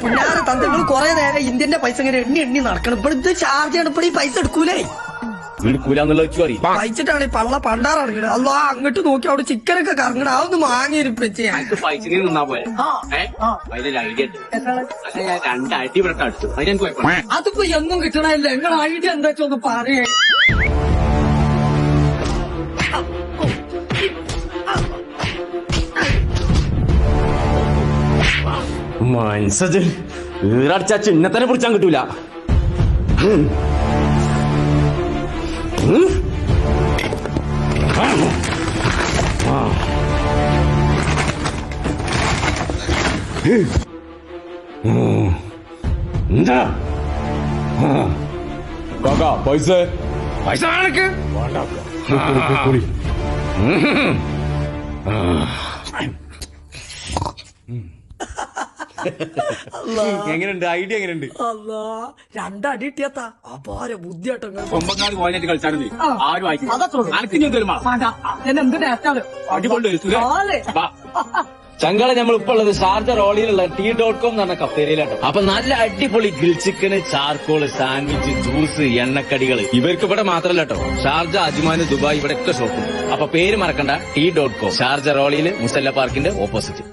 പുന്നാര തന്ത്രങ്ങൾ കുറെ നേരം ഇന്ത്യന്റെ പൈസ ഇങ്ങനെ എണ്ണി നടക്കണം. ഇപ്പോൾ ഇത് ചാർജ് ചെയ്യണം. ഇപ്പോൾ ഈ പൈസ എടുക്കൂലേ? എടുക്കൂലെന്നുള്ള വെച്ചു പറയും. പൈച്ചിട്ടാണ് ഈ പള്ള പണ്ടാറങ്ങണത്. അല്ലോ അങ്ങോട്ട് നോക്കി അവിടെ ചിക്കനൊക്കെ കറങ്ങണം. അതൊന്ന് വാങ്ങിയിരിപ്പിച്ച് പൈസ നിന്നാ പോലെ അതിലൊരു ഐഡിയ ഉണ്ട്. ഞാൻ 2 അടി ഇവിടെ അടിച്ചു. അതിനെനിക്ക് കുഴപ്പമില്ല. അതിപ്പോ എന്നും കിട്ടണല്ലേ? നിങ്ങളുടെ ഐഡിയ എന്താ വെച്ചൊന്ന് പറയേ. മനസ്സത് ഈറടിച്ച ചിഹ്നത്തിനെ പിടിച്ചാൻ കിട്ടൂല. എന്താ കാക്കാ പൈസ പൈസ കണക്ക് എങ്ങനെയുണ്ട്? ഐഡിയ എങ്ങനെയുണ്ട്? അല്ലാ 2 അടി ഇട്ടിയത്താ അപാര ബുദ്ധിയാട്ടോ. കൊമ്പങ്ങാട് കോയിനായിട്ട് കളിച്ചായിരുന്നു. ആരും ആയിട്ടില്ല. ചങ്കള നമ്മളിപ്പോ ഉള്ളത് ഷാർജ റോളിയിലുള്ള Tea.com എന്ന് പറഞ്ഞ കഫേരിയിലാട്ടോ. അപ്പൊ നല്ല അടിപൊളി ഗ്രിൽ ചിക്കന്, ചാർക്കോള്, സാൻഡ്വിച്ച്, ജ്യൂസ്, എണ്ണക്കടികൾ ഇവർക്ക് ഇവിടെ മാത്രമല്ല കേട്ടോ. ഷാർജ, അജ്മാൻ, ദുബായ് ഇവിടെയൊക്കെ ഷോപ്പും. അപ്പൊ പേര് മറക്കണ്ട, Tea.com, ഷാർജ റോളിയില് മുസല്ല പാർക്കിന്റെ ഓപ്പോസിറ്റ്.